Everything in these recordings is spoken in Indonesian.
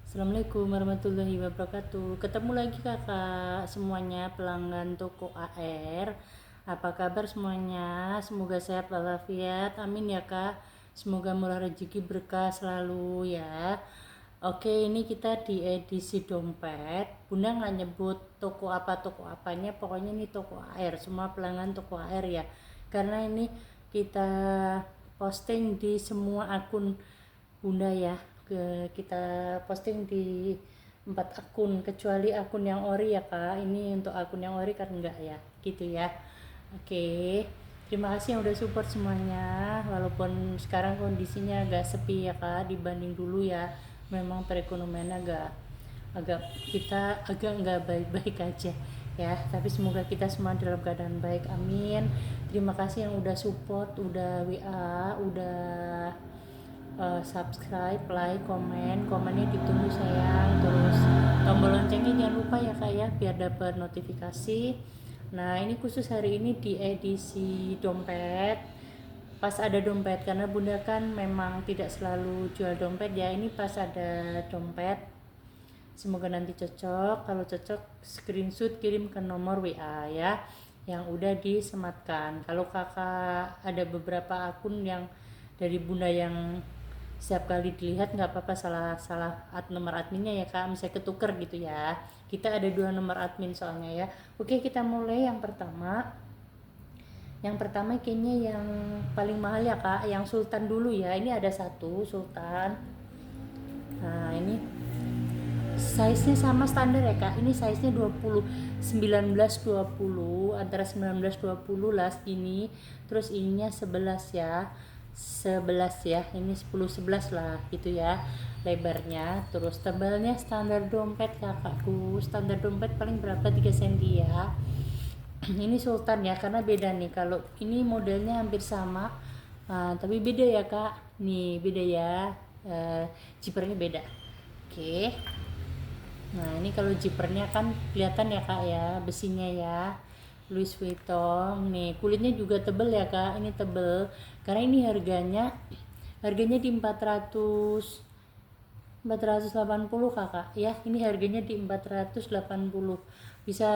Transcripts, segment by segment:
Assalamualaikum warahmatullahi wabarakatuh. Ketemu lagi kakak semuanya pelanggan toko AR. Apa kabar semuanya? Semoga sehat walafiat. Amin ya kak. Semoga murah rezeki berkah selalu ya. Oke, ini kita di edisi dompet. Bunda nggak nyebut toko apanya. Pokoknya ini toko AR. Semua pelanggan toko AR ya. Karena ini kita posting di semua akun Bunda ya, kita posting di 4 akun kecuali akun yang ori ya kak. Ini untuk akun yang ori kan enggak ya, gitu ya. Oke, terima kasih yang udah support semuanya. Walaupun sekarang kondisinya agak sepi ya kak dibanding dulu ya. Memang perekonomian agak agak kita agak nggak baik-baik aja ya, tapi semoga kita semua dalam keadaan baik, amin. Terima kasih yang udah support, udah WA, udah subscribe, like, komennya ditunggu sayang. Terus tombol loncengnya jangan lupa ya kak ya, biar dapat notifikasi. Nah ini khusus hari ini di edisi dompet, pas ada dompet, karena bunda kan memang tidak selalu jual dompet ya. Ini pas ada dompet, semoga nanti cocok. Kalau cocok screenshot kirim ke nomor WA ya yang udah disematkan. Kalau kakak ada beberapa akun yang dari bunda yang setiap kali dilihat nggak apa-apa, salah nomor adminnya ya kak, misalnya ketuker gitu ya. Kita ada 2 nomor admin soalnya ya. Oke, kita mulai. Yang pertama kayaknya yang paling mahal ya kak, yang sultan dulu ya. Ini ada satu sultan. Nah ini size nya sama standar ya kak, ini size nya 20 19-20, antara 19-20 lah segini. Terus ininya 11 ya, 11 ya, ini 10-11 lah gitu ya lebarnya. Terus tebalnya standar dompet kakakku, standar dompet paling berapa, 3 cm ya. Ini sultan ya, karena beda nih. Kalau ini modelnya hampir sama, tapi beda ya kak, nih beda ya. Zippernya beda. Oke. Nah ini kalau zippernya kan kelihatan ya kak ya, besinya ya. Louis Vuitton nih, kulitnya juga tebel ya kak, ini tebel. Karena ini harganya di 480 kakak ya. Ini harganya di 480. Bisa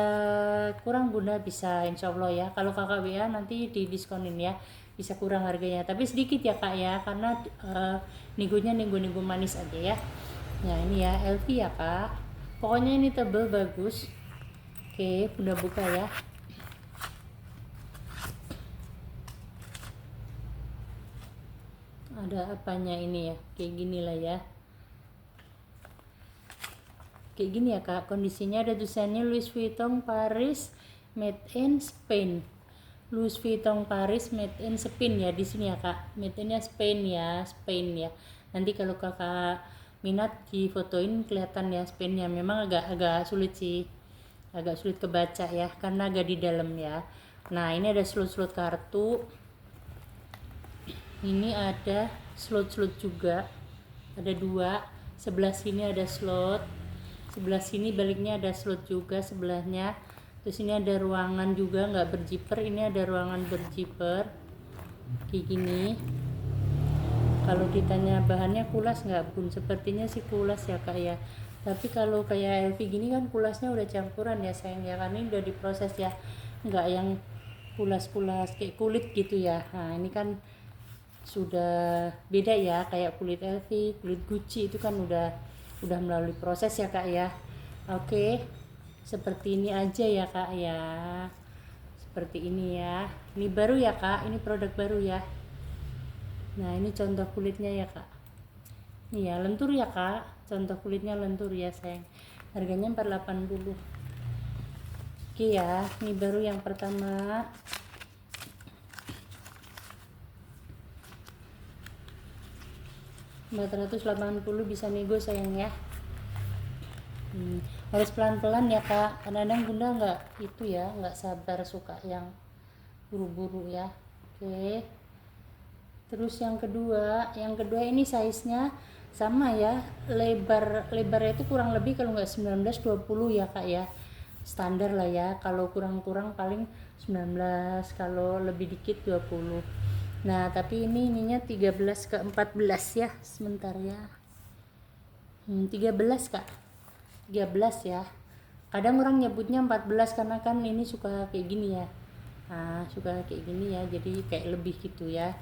kurang bunda, bisa insya Allah ya. Kalau kakak WA nanti di diskonin ya, bisa kurang harganya tapi sedikit ya kak ya, karena nego manis aja ya. Nah ini ya LV ya kak, pokoknya ini tebel bagus. Oke, bunda buka ya. Ada apanya ini ya, kayak gini lah ya, kayak gini ya kak kondisinya. Ada tulisannya Louis Vuitton Paris made in Spain. Louis Vuitton Paris made in Spain ya di sini ya kak, made innya Spain ya, Spain ya. Nanti kalau kakak minat di fotoin kelihatan ya Spainnya. Memang agak sulit sih, agak sulit kebaca ya karena agak di dalam ya. Nah ini ada slot kartu, ini ada slot juga, ada 2. Sebelah sini ada slot, sebelah sini baliknya ada slot juga sebelahnya. Terus ini ada ruangan juga nggak berzipper, ini ada ruangan berzipper kayak gini. Kalau ditanya bahannya kulas nggak bun, sepertinya sih kulas ya kak ya. Tapi kalau kayak LV gini kan kulasnya udah campuran ya sayang ya, karena ini udah diproses ya, nggak yang kulas kayak kulit gitu ya. Nah ini kan sudah beda ya, kayak kulit LV, kulit Gucci itu kan udah melalui proses ya kak ya. Oke, seperti ini aja ya kak ya, seperti ini ya. Ini baru ya kak, ini produk baru ya. Nah ini contoh kulitnya ya kak, ini ya lentur ya kak, contoh kulitnya lentur ya sayang. Harganya 480. Oke ya, ini baru yang pertama. 480 bisa nego sayang ya. Harus pelan-pelan ya kak, kadang-kadang bunda nggak itu ya, nggak sabar, suka yang buru-buru ya. Oke, terus yang kedua ini size nya sama ya, lebarnya itu kurang lebih kalau nggak 19-20 ya kak ya, standar lah ya. Kalau kurang paling 19, kalau lebih dikit 20. Nah tapi ininya 13 ke 14 ya, sebentar ya. 13 kak, 13 ya. Kadang orang nyebutnya 14 karena kan ini suka kayak gini ya. Nah, suka kayak gini ya, jadi kayak lebih gitu ya.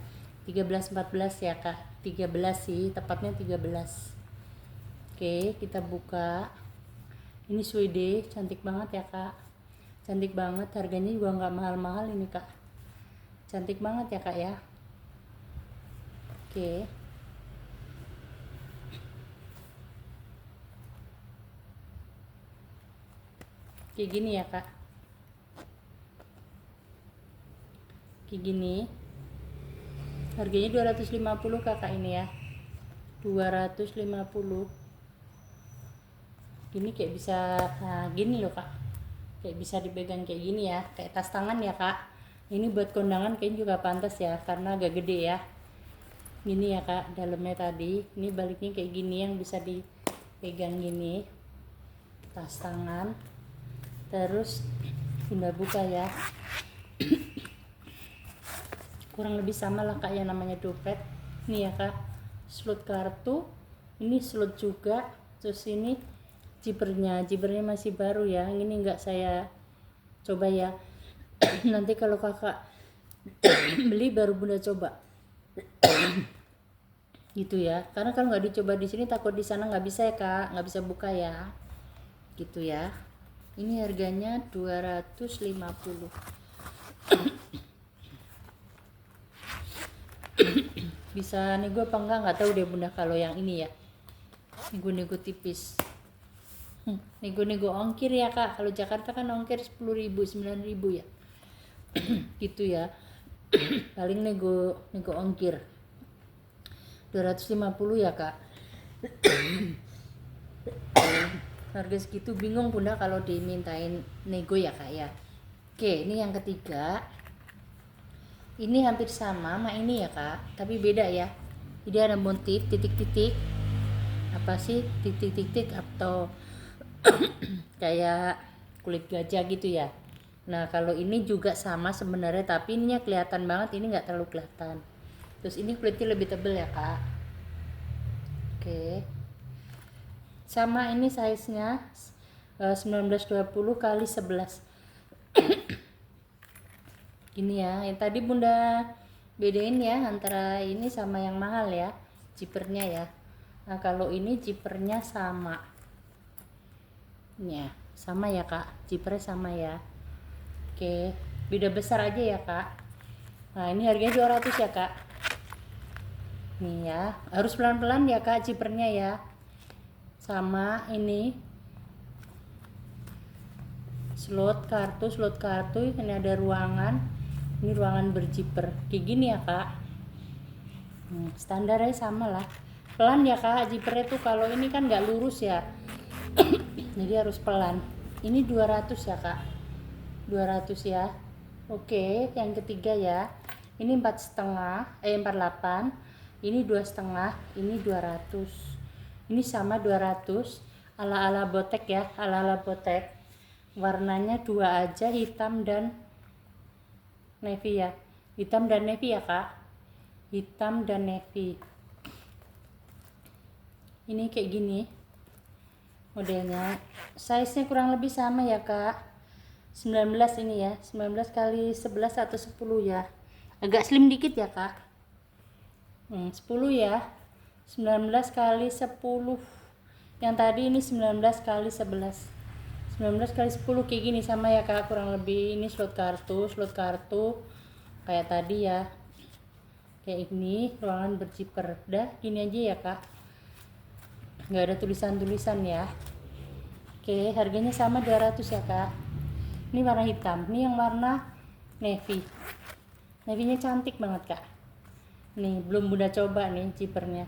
13-14 ya kak, 13 sih, tepatnya 13. Oke, kita buka. Ini suede, cantik banget ya kak. Cantik banget, harganya juga nggak mahal-mahal ini kak. Cantik banget ya kak ya. Oke. Kayak gini ya kak. Kayak gini. Harganya 250 kakak ini ya. 250. Gini kayak bisa, nah gini loh kak. Kayak bisa dipegang kayak gini ya, kayak tas tangan ya kak. Ini buat kondangan kayaknya juga pantas ya, karena agak gede ya. Gini ya kak, dalamnya tadi. Ini baliknya kayak gini yang bisa dipegang gini. Tas tangan. Terus bunda buka ya. Kurang lebih sama lah kak, yang namanya dompet. Ini ya kak, slot kartu. Ini slot juga. Terus ini zippernya masih baru ya, ini enggak saya coba ya. Nanti kalau kakak beli baru bunda coba gitu ya, karena kalau nggak dicoba di sini takut di sana nggak bisa ya kak, nggak bisa buka ya gitu ya. Ini harganya 250. Bisa nego apa enggak nggak tahu deh bunda kalau yang ini ya, nego-nego tipis. Nego-nego ongkir ya kak, kalau Jakarta kan ongkir 10.000 9.000 ya. Gitu ya. Paling nego ongkir 250 ya kak. Harga segitu bingung bunda kalau dimintain nego ya kak ya. Oke, ini yang ketiga. Ini hampir sama ini ya kak, tapi beda ya. Jadi ada motif titik-titik, apa sih titik-titik atau kayak kulit gajah gitu ya. Nah kalau ini juga sama sebenarnya, tapi ininya kelihatan banget, ini nggak terlalu kelihatan. Terus ini kulitnya lebih tebal ya kak. Oke, sama ini size nya 1920 kali 11. Gini ya, yang tadi bunda bedain ya antara ini sama yang mahal ya, zippernya ya. Nah kalau ini zippernya sama ya, sama ya kak, zippernya sama ya. Oke, beda besar aja ya kak. Nah ini harganya 200 ya kak. Nih ya, harus pelan-pelan ya kak zippernya ya. Sama ini slot kartu, ini ada ruangan. Ini ruangan berzipper kayak gini ya kak. Standarnya sama lah, pelan ya kak zippernya tuh. Kalau ini kan nggak lurus ya, jadi harus pelan. Ini 200 ya kak, 200 ya. Oke, yang ketiga ya, ini 4,5 48, ini 2,5, ini 200. Ini sama 200, ala-ala botek ya, ala-ala botek. Warnanya dua aja, hitam dan navy ya, hitam dan navy ya kak, hitam dan navy. Ini kayak gini modelnya, size nya kurang lebih sama ya kak. 19 ini ya, 19 kali 11 atau 10 ya, agak slim dikit ya kak. 10 ya, 19 kali 10. Yang tadi ini 19 kali 11, 19 kali 10 kayak gini sama ya kak, kurang lebih. Ini slot kartu kayak tadi ya, kayak ini ruangan berzipper. Dah gini aja ya kak, nggak ada tulisan ya. Oke, harganya sama 200 ya kak. Ini warna hitam, ini yang warna navy nya cantik banget kak. Nih belum bunda coba nih zippernya.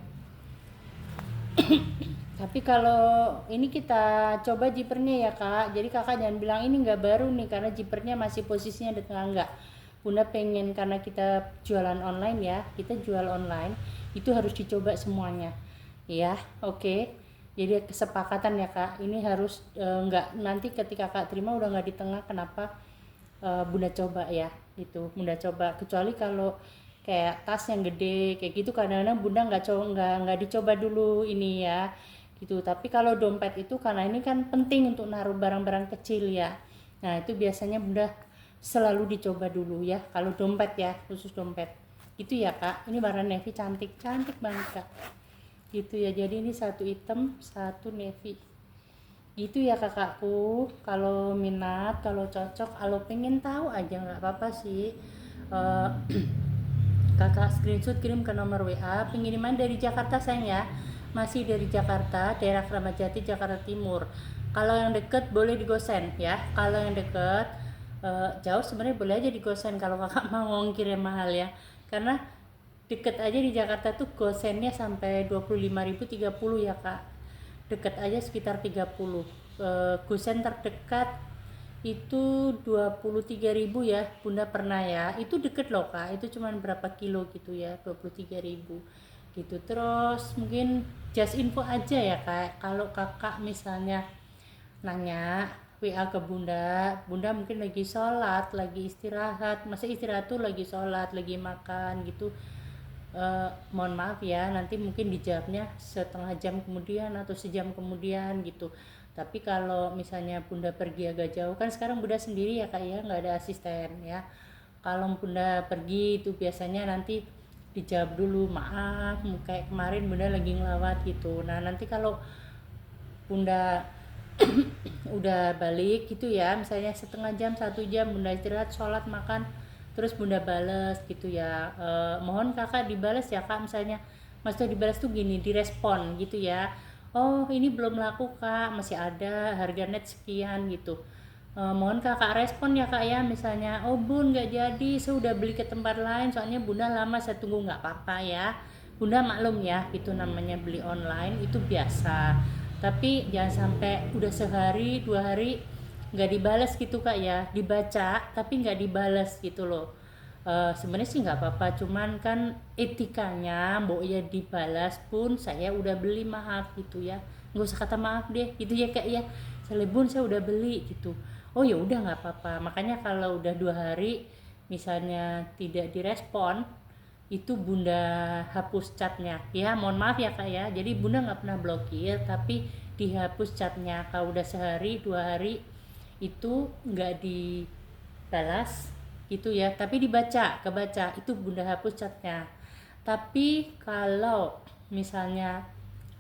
Tapi kalau ini kita coba zippernya ya kak, jadi kakak jangan bilang ini nggak baru nih, karena zippernya masih posisinya di tengah. Enggak, bunda pengen, karena kita jualan online ya, kita jual online itu harus dicoba semuanya ya. Oke, jadi kesepakatan ya kak, ini harus nggak nanti ketika kakak terima udah nggak di tengah. Kenapa? Bunda coba ya, itu bunda coba. Kecuali kalau kayak tas yang gede kayak gitu, kadang-kadang bunda nggak dicoba dulu ini ya gitu. Tapi kalau dompet itu karena ini kan penting untuk naruh barang-barang kecil ya, nah itu biasanya bunda selalu dicoba dulu ya kalau dompet ya, khusus dompet gitu ya kak. Ini warna navy cantik banget kak gitu ya. Jadi ini satu hitam satu navy gitu ya kakakku. Kalau minat, kalau cocok, kalau pengen tahu aja nggak apa-apa sih. Eh, kakak screenshot kirim ke nomor WA. Pengiriman dari Jakarta sayang ya, masih dari Jakarta, daerah Kramat Jati, Jakarta Timur. Kalau yang deket boleh digosen ya. Kalau yang deket jauh sebenarnya boleh aja digosen kalau kakak mau ongkirnya mahal ya, karena deket aja di Jakarta tuh gosennya sampai 25.000 30 ya kak. Deket aja sekitar 30. Gosen terdekat itu 23.000 ya bunda pernah ya, itu deket loh kak, itu cuman berapa kilo gitu ya, 23.000 gitu. Terus mungkin just info aja ya kak, kalau kakak misalnya nanya WA ke bunda, bunda mungkin lagi sholat, lagi istirahat, masa istirahat tuh lagi sholat, lagi makan gitu. Mohon maaf ya, nanti mungkin dijawabnya setengah jam kemudian atau sejam kemudian gitu. Tapi kalau misalnya bunda pergi agak jauh, kan sekarang bunda sendiri ya kak ya, nggak ada asisten ya. Kalau bunda pergi itu biasanya nanti dijawab dulu, maaf kayak kemarin bunda lagi ngelawat gitu. Nah nanti kalau bunda udah balik gitu ya, misalnya setengah jam 1 jam bunda istirahat sholat makan terus bunda bales gitu ya, mohon kakak dibales ya kak. Misalnya maksudnya dibales tuh gini, direspon gitu ya, oh ini belum laku kak, masih ada harga net sekian gitu. Mohon kakak respon ya kak ya, misalnya oh bun nggak jadi, saya udah beli ke tempat lain soalnya bunda lama saya tunggu. Nggak apa-apa ya bunda, maklum ya, itu namanya beli online itu biasa. Tapi jangan sampai udah sehari 2 hari nggak dibalas gitu kak ya, dibaca tapi nggak dibalas gitu loh. Sebenarnya sih nggak apa-apa, cuman kan etikanya mbok ya dibalas pun saya udah beli, maaf gitu ya, nggak usah kata maaf deh gitu ya kak ya, selebun saya udah beli gitu. Oh ya udah nggak apa-apa. Makanya kalau udah 2 hari misalnya tidak direspon, itu bunda hapus chatnya ya, mohon maaf ya kak ya. Jadi bunda nggak pernah blokir tapi dihapus chatnya. Kalau udah sehari 2 hari itu nggak dibalas gitu ya, tapi kebaca itu bunda hapus chatnya. Tapi kalau misalnya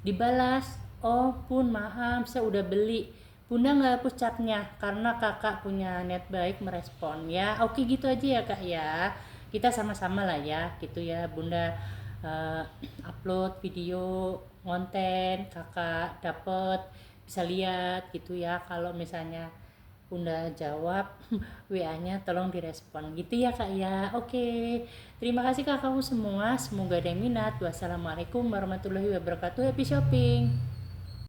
dibalas, oh pun maaf saya udah beli, bunda nggak hapus chatnya karena kakak punya net baik merespon ya. Oke gitu aja ya kak ya, kita sama-sama lah ya gitu ya. Bunda uh, upload video konten, kakak dapet bisa lihat gitu ya. Kalau misalnya bunda jawab WA-nya tolong direspon gitu ya kak ya. Oke, terima kasih kakakku semua, semoga ada yang minat. Wassalamualaikum warahmatullahi wabarakatuh. Happy shopping.